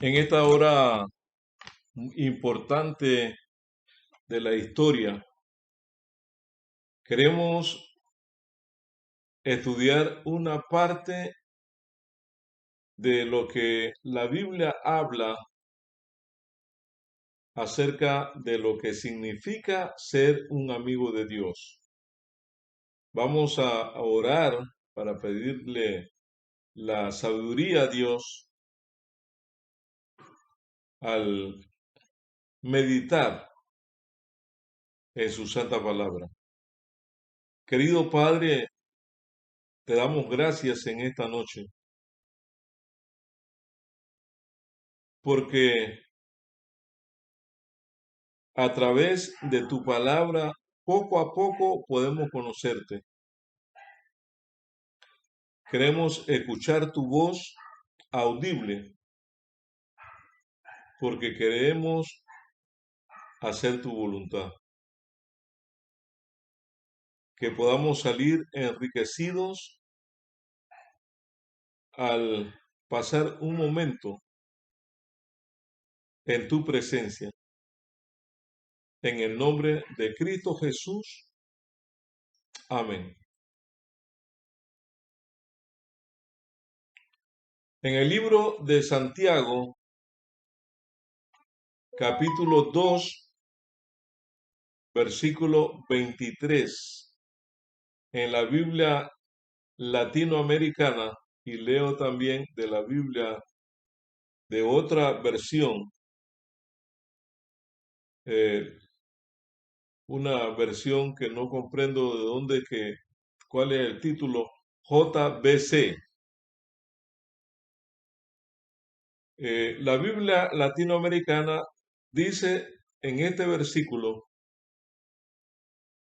En esta hora importante de la historia, queremos estudiar una parte de lo que la Biblia habla acerca de lo que significa ser un amigo de Dios. Vamos a orar para pedirle la sabiduría a Dios al meditar en su santa palabra. Querido Padre, te damos gracias en esta noche porque a través de tu palabra, poco a poco podemos conocerte. Queremos escuchar tu voz audible porque queremos hacer tu voluntad. Que podamos salir enriquecidos al pasar un momento en tu presencia. En el nombre de Cristo Jesús. Amén. En el libro de Santiago, capítulo 2, versículo 23, en la Biblia latinoamericana, y leo también de la Biblia de otra versión, eh, una versión que no comprendo de dónde, cuál es el título, JBC. La Biblia latinoamericana dice en este versículo,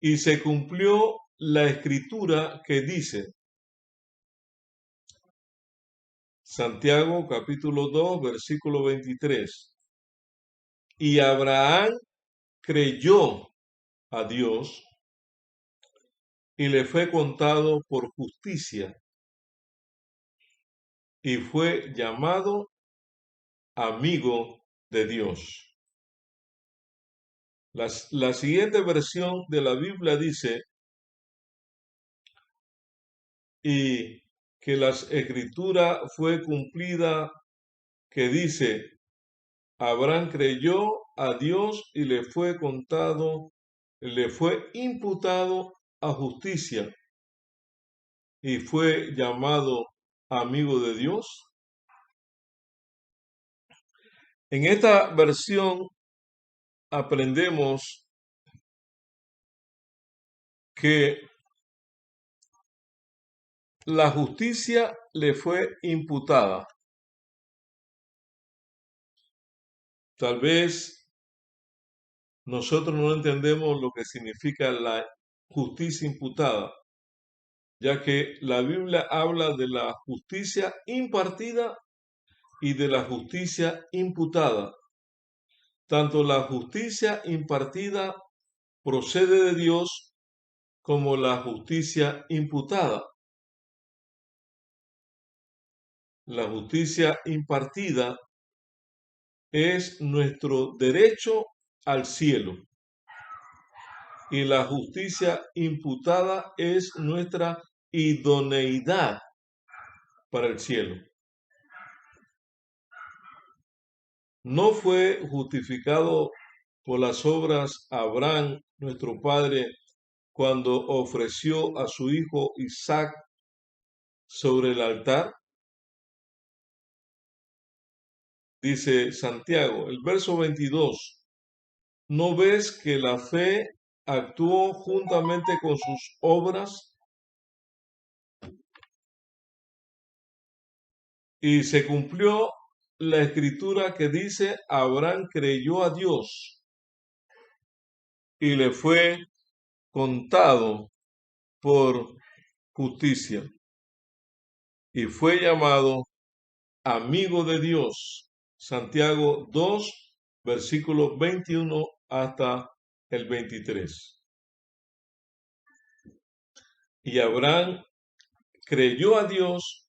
y se cumplió la escritura que dice, Santiago capítulo 2, versículo 23, y Abraham creyó a Dios y le fue contado por justicia y fue llamado amigo de Dios. La siguiente versión de la Biblia dice, y que la escritura fue cumplida, que dice, Abraham creyó a Dios y le fue contado, le fue imputado a justicia y fue llamado amigo de Dios. En esta versión aprendemos que la justicia le fue imputada. Tal vez nosotros no entendemos lo que significa la justicia imputada, ya que la Biblia habla de la justicia impartida y de la justicia imputada. Tanto la justicia impartida procede de Dios como la justicia imputada. La justicia impartida es nuestro derecho al cielo y la justicia imputada es nuestra idoneidad para el cielo. No fue justificado por las obras Abraham, nuestro padre, cuando ofreció a su hijo Isaac sobre el altar. Dice Santiago, el verso 22, ¿no ves que la fe actuó juntamente con sus obras y se cumplió la escritura que dice, Abraham creyó a Dios y le fue contado por justicia y fue llamado amigo de Dios? Santiago 2, versículos 21 hasta el 23. Y Abraham creyó a Dios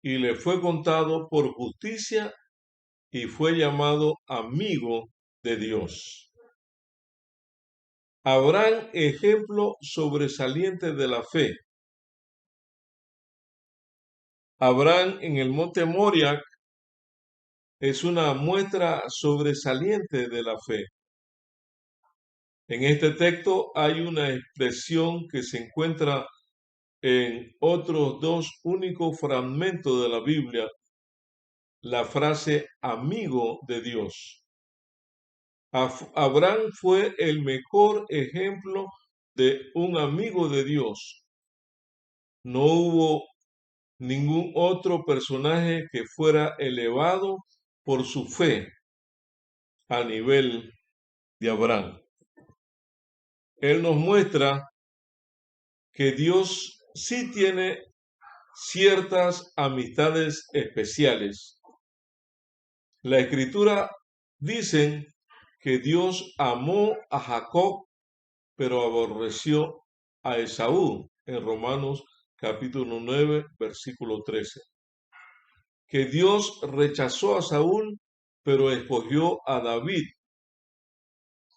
y le fue contado por justicia y fue llamado amigo de Dios. Abraham, ejemplo sobresaliente de la fe. Abraham en el monte Moriah es una muestra sobresaliente de la fe. En este texto hay una expresión que se encuentra en otros dos únicos fragmentos de la Biblia, la frase amigo de Dios. Abraham fue el mejor ejemplo de un amigo de Dios. No hubo ningún otro personaje que fuera elevado por su fe a nivel de Abraham. Él nos muestra que Dios sí tiene ciertas amistades especiales. La Escritura dice que Dios amó a Jacob, pero aborreció a Esaú, en Romanos capítulo 9, versículo 13. Que Dios rechazó a Saúl, pero escogió a David.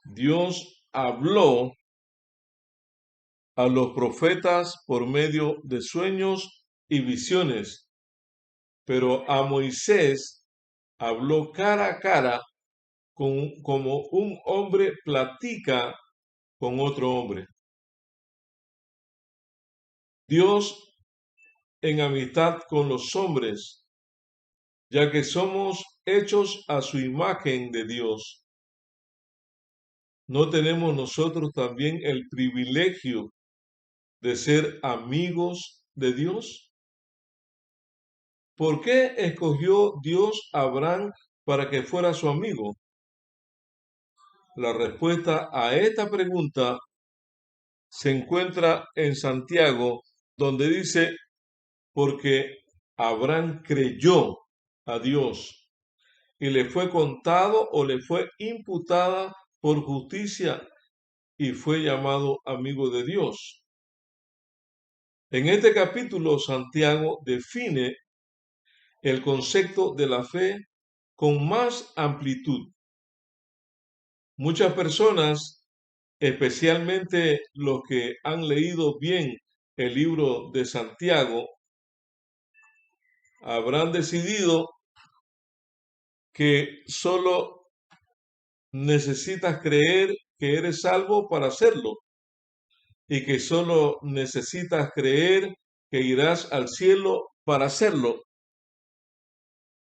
Dios habló a los profetas por medio de sueños y visiones, pero a Moisés habló cara a cara como un hombre platica con otro hombre. Dios en amistad con los hombres, ya que somos hechos a su imagen de Dios. ¿No tenemos nosotros también el privilegio de ser amigos de Dios? ¿Por qué escogió Dios a Abraham para que fuera su amigo? La respuesta a esta pregunta se encuentra en Santiago, donde dice, porque Abraham creyó a Dios y le fue contado o le fue imputada por justicia y fue llamado amigo de Dios. En este capítulo, Santiago define el concepto de la fe con más amplitud. Muchas personas, especialmente los que han leído bien el libro de Santiago, habrán decidido que solo necesitas creer que eres salvo para hacerlo y que solo necesitas creer que irás al cielo para hacerlo.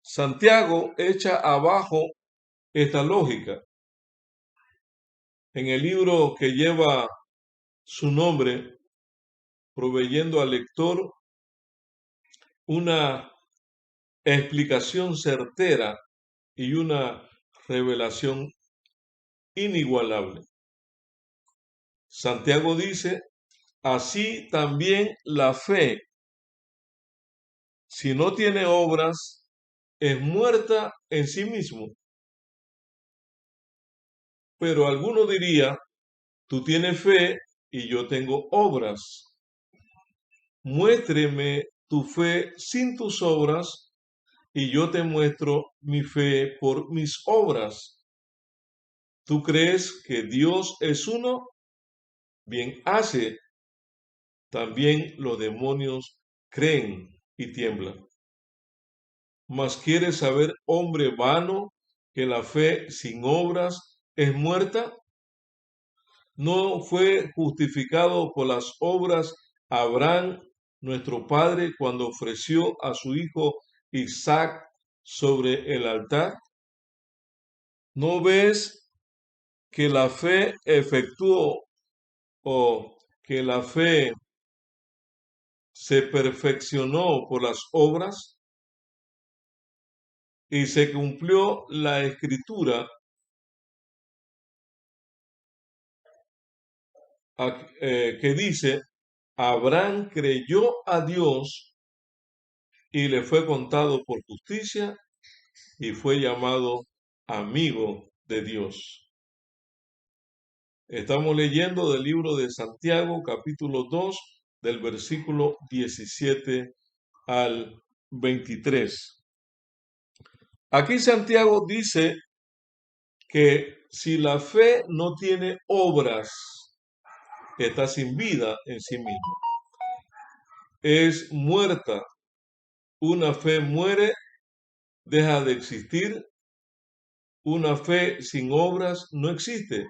Santiago echa abajo esta lógica. En el libro que lleva su nombre, proveyendo al lector una explicación certera y una revelación inigualable. Santiago dice, así también la fe, si no tiene obras, es muerta en sí mismo. Pero alguno diría, tú tienes fe y yo tengo obras. Muéstreme tu fe sin tus obras y yo te muestro mi fe por mis obras. ¿Tú crees que Dios es uno? Bien hace. También los demonios creen y tiemblan. Mas ¿quieres saber, hombre vano, que la fe sin obras es muerta? ¿No fue justificado por las obras Abraham, nuestro padre, cuando ofreció a su hijo Isaac sobre el altar? ¿No ves que la fe efectuó o que la fe se perfeccionó por las obras y se cumplió la escritura que dice, Abraham creyó a Dios y le fue contado por justicia y fue llamado amigo de Dios? Estamos leyendo del libro de Santiago, capítulo 2, del versículo 17 al 23. Aquí Santiago dice que si la fe no tiene obras, está sin vida en sí misma. Es muerta. Una fe muere, deja de existir. Una fe sin obras no existe.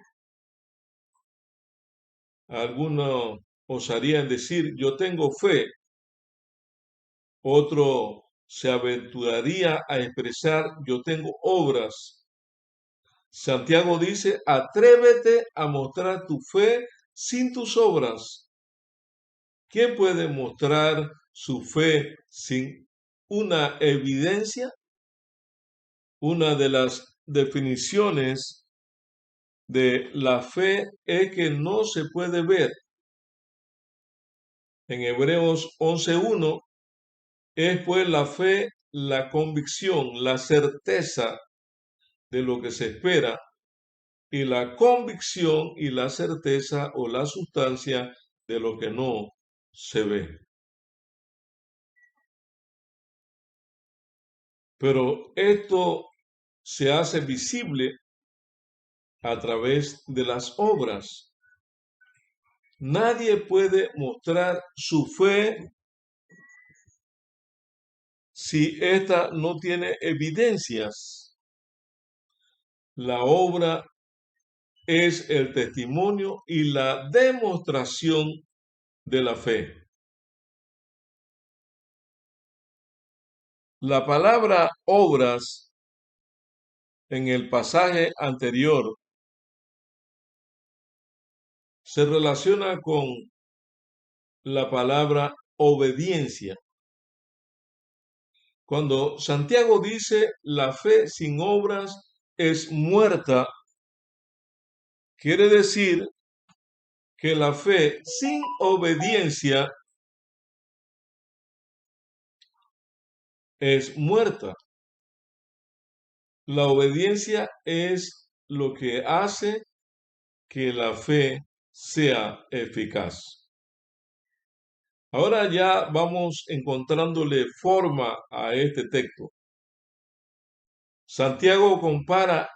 Algunos osarían decir, yo tengo fe. Otro se aventuraría a expresar, yo tengo obras. Santiago dice, atrévete a mostrar tu fe sin tus obras. ¿Quién puede mostrar su fe sin una evidencia? Una de las definiciones de la fe es que no se puede ver. En Hebreos 11:1 es pues la fe, la convicción, la certeza de lo que se espera, y la convicción y la certeza o la sustancia de lo que no se ve. Pero esto se hace visible a través de las obras. Nadie puede mostrar su fe si ésta no tiene evidencias. La obra es el testimonio y la demostración de la fe. La palabra obras en el pasaje anterior se relaciona con la palabra obediencia. Cuando Santiago dice la fe sin obras es muerta, quiere decir que la fe sin obediencia es muerta. La obediencia es lo que hace que la fe sea eficaz. Ahora ya vamos encontrándole forma a este texto. Santiago compara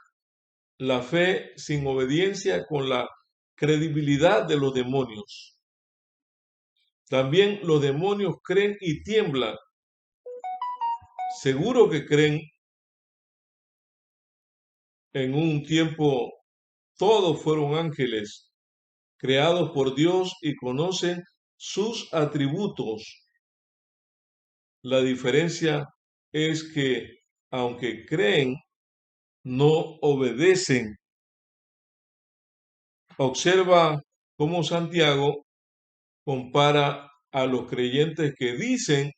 la fe sin obediencia con la credibilidad de los demonios. También los demonios creen y tiemblan. Seguro que creen. En un tiempo todos fueron ángeles creados por Dios y conocen sus atributos. La diferencia es que aunque creen, no obedecen. Observa cómo Santiago compara a los creyentes que dicen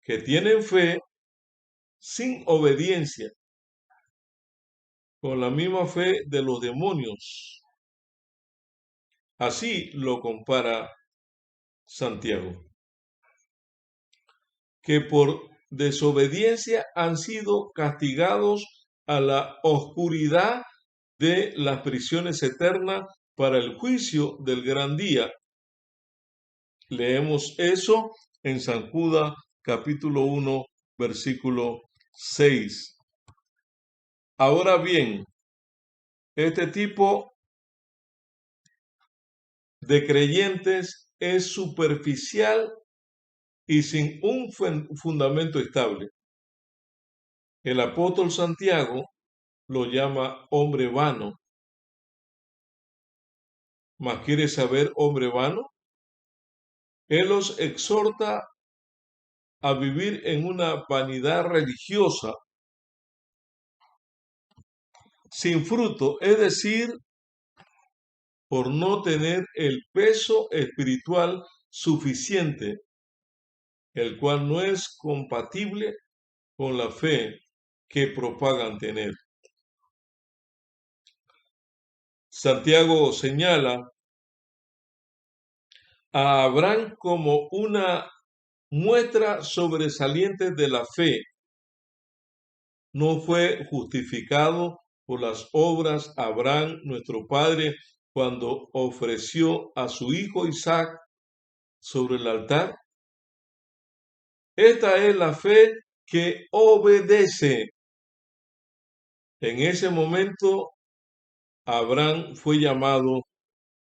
que tienen fe sin obediencia, con la misma fe de los demonios. Así lo compara Santiago, que por desobediencia han sido castigados a la oscuridad de las prisiones eternas para el juicio del gran día. Leemos eso en San Judas capítulo 1, versículo 6. Ahora bien, este tipo de creyentes es superficial y sin un fundamento estable. El apóstol Santiago lo llama hombre vano. ¿Mas quieres saber hombre vano? Él los exhorta a vivir en una vanidad religiosa sin fruto, es decir, por no tener el peso espiritual suficiente, el cual no es compatible con la fe que propagan tener. Santiago señala a Abraham como una muestra sobresaliente de la fe. No fue justificado por las obras Abraham, nuestro padre, cuando ofreció a su hijo Isaac sobre el altar. Esta es la fe que obedece. En ese momento, Abraham fue llamado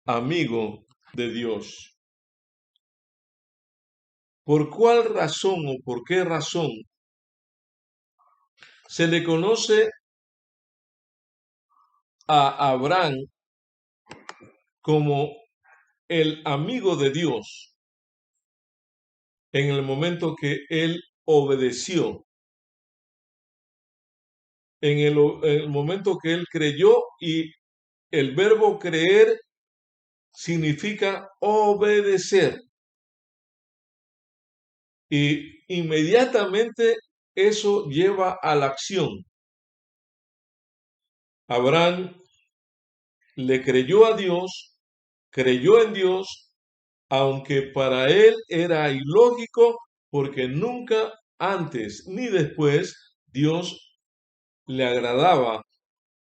amigo de Dios. ¿Por cuál razón o por qué razón se le conoce a Abraham como el amigo de Dios en el momento que él obedeció, en el momento que él creyó? Y el verbo creer significa obedecer. Y inmediatamente eso lleva a la acción. Abraham le creyó a Dios, creyó en Dios, aunque para él era ilógico, porque nunca antes ni después Dios le agradaba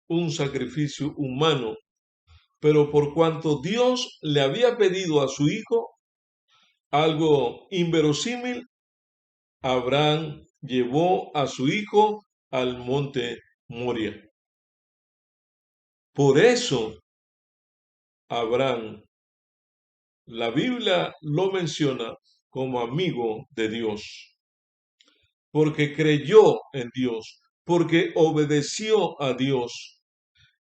un sacrificio humano. Pero por cuanto Dios le había pedido a su hijo algo inverosímil, Abraham llevó a su hijo al monte Moria. Por eso, Abraham, la Biblia lo menciona como amigo de Dios, porque creyó en Dios, porque obedeció a Dios.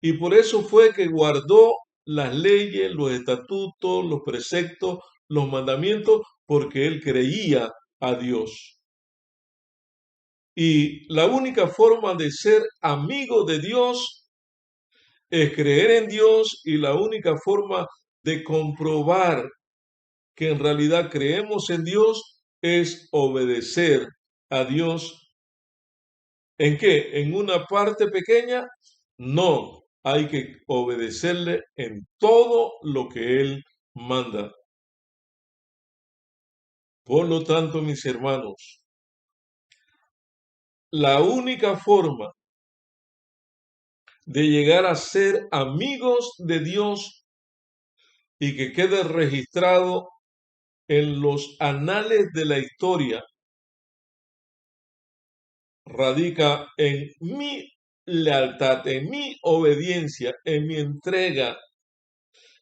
Y por eso fue que guardó las leyes, los estatutos, los preceptos, los mandamientos, porque él creía a Dios. Y la única forma de ser amigo de Dios es creer en Dios, y la única forma de comprobar que en realidad creemos en Dios es obedecer a Dios. ¿En qué? ¿En una parte pequeña? No, hay que obedecerle en todo lo que Él manda. Por lo tanto, mis hermanos, la única forma de llegar a ser amigos de Dios y que quede registrado en los anales de la historia radica en mi lealtad, en mi obediencia, en mi entrega,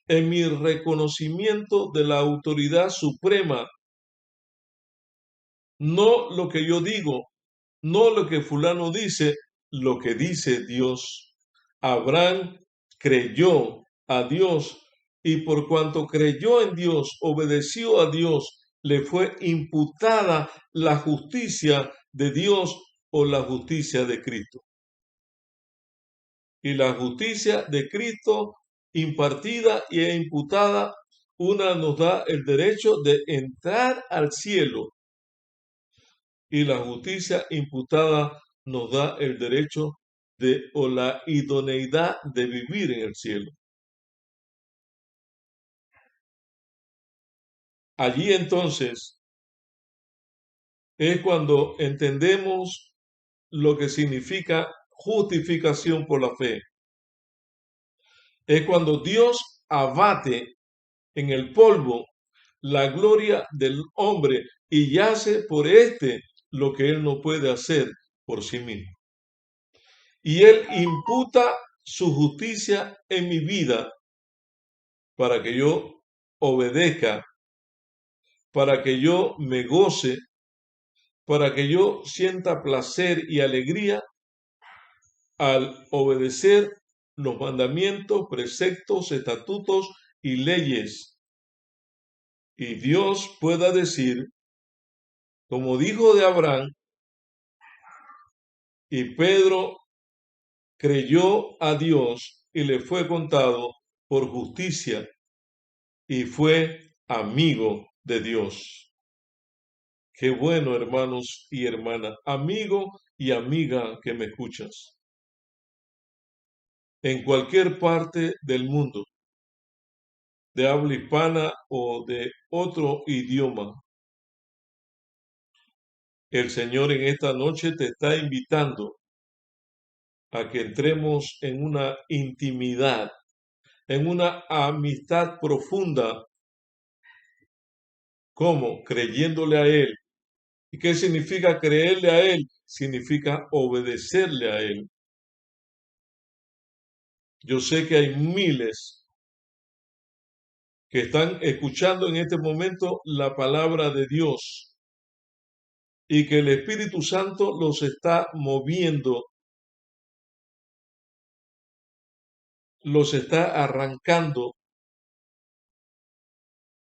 en mi reconocimiento de la autoridad suprema. No lo que yo digo, no lo que fulano dice, lo que dice Dios. Abraham creyó a Dios, y por cuanto creyó en Dios, obedeció a Dios, le fue imputada la justicia de Dios o la justicia de Cristo. Y la justicia de Cristo impartida e imputada, una nos da el derecho de entrar al cielo, y la justicia imputada nos da el derecho de o la idoneidad de vivir en el cielo. Allí entonces es cuando entendemos lo que significa justificación por la fe. Es cuando Dios abate en el polvo la gloria del hombre y hace por éste lo que él no puede hacer por sí mismo. Y él imputa su justicia en mi vida para que yo obedezca, para que yo me goce, para que yo sienta placer y alegría al obedecer los mandamientos, preceptos, estatutos y leyes. Y Dios pueda decir, como dijo de Abraham, y Pedro creyó a Dios y le fue contado por justicia, y fue amigo de Dios. Qué bueno, hermanos y hermanas, amigo y amiga que me escuchas, en cualquier parte del mundo, de habla hispana o de otro idioma. El Señor en esta noche te está invitando a que entremos en una intimidad, en una amistad profunda, como creyéndole a Él ¿Y qué significa creerle a Él? Significa obedecerle a Él. Yo sé que hay miles que están escuchando en este momento la palabra de Dios y que el Espíritu Santo los está moviendo, los está arrancando,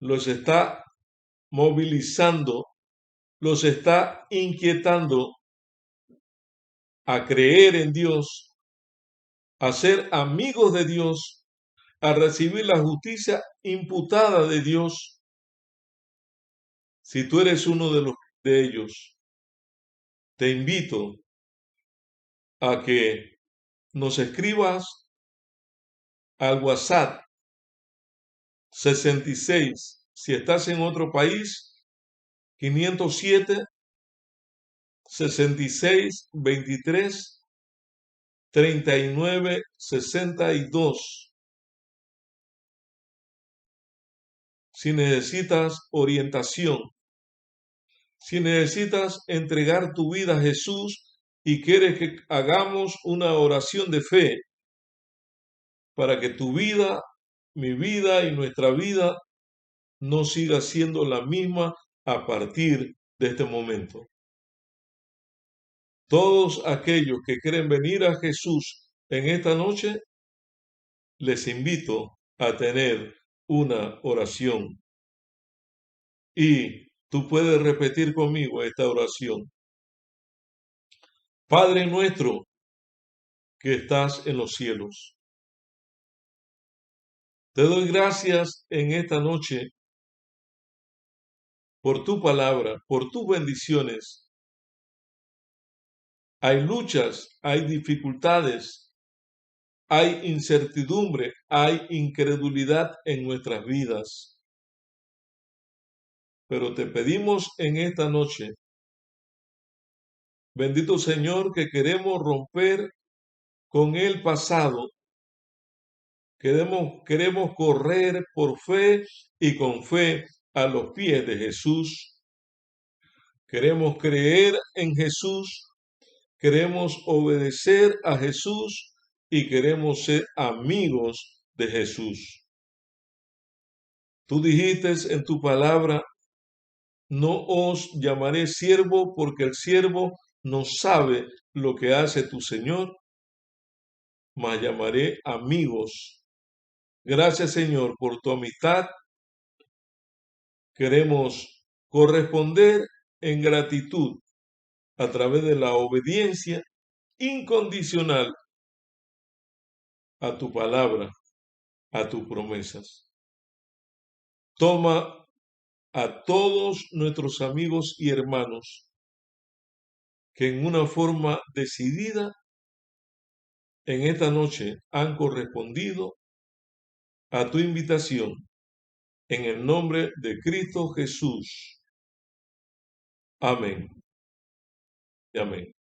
los está movilizando, los está inquietando a creer en Dios, a ser amigos de Dios, a recibir la justicia imputada de Dios. Si tú eres uno de ellos, te invito a que nos escribas al WhatsApp 66, si estás en otro país, 507 66 23 39 62. Si necesitas orientación, si necesitas entregar tu vida a Jesús y quieres que hagamos una oración de fe para que tu vida, mi vida y nuestra vida no siga siendo la misma a partir de este momento. Todos aquellos que quieren venir a Jesús en esta noche, les invito a tener una oración. Y tú puedes repetir conmigo esta oración. Padre nuestro que estás en los cielos, te doy gracias en esta noche por tu palabra, por tus bendiciones. Hay luchas, hay dificultades, hay incertidumbre, hay incredulidad en nuestras vidas. Pero te pedimos en esta noche, bendito Señor, que queremos romper con el pasado. Queremos correr por fe y con fe a los pies de Jesús. Queremos creer en Jesús, queremos obedecer a Jesús y queremos ser amigos de Jesús. Tú dijiste en tu palabra, no os llamaré siervo porque el siervo no sabe lo que hace tu Señor, mas llamaré amigos. Gracias, Señor, por tu amistad. Queremos corresponder en gratitud a través de la obediencia incondicional a tu palabra, a tus promesas. Toma a todos nuestros amigos y hermanos que en una forma decidida en esta noche han correspondido a tu invitación en el nombre de Cristo Jesús. Amén. Y amén.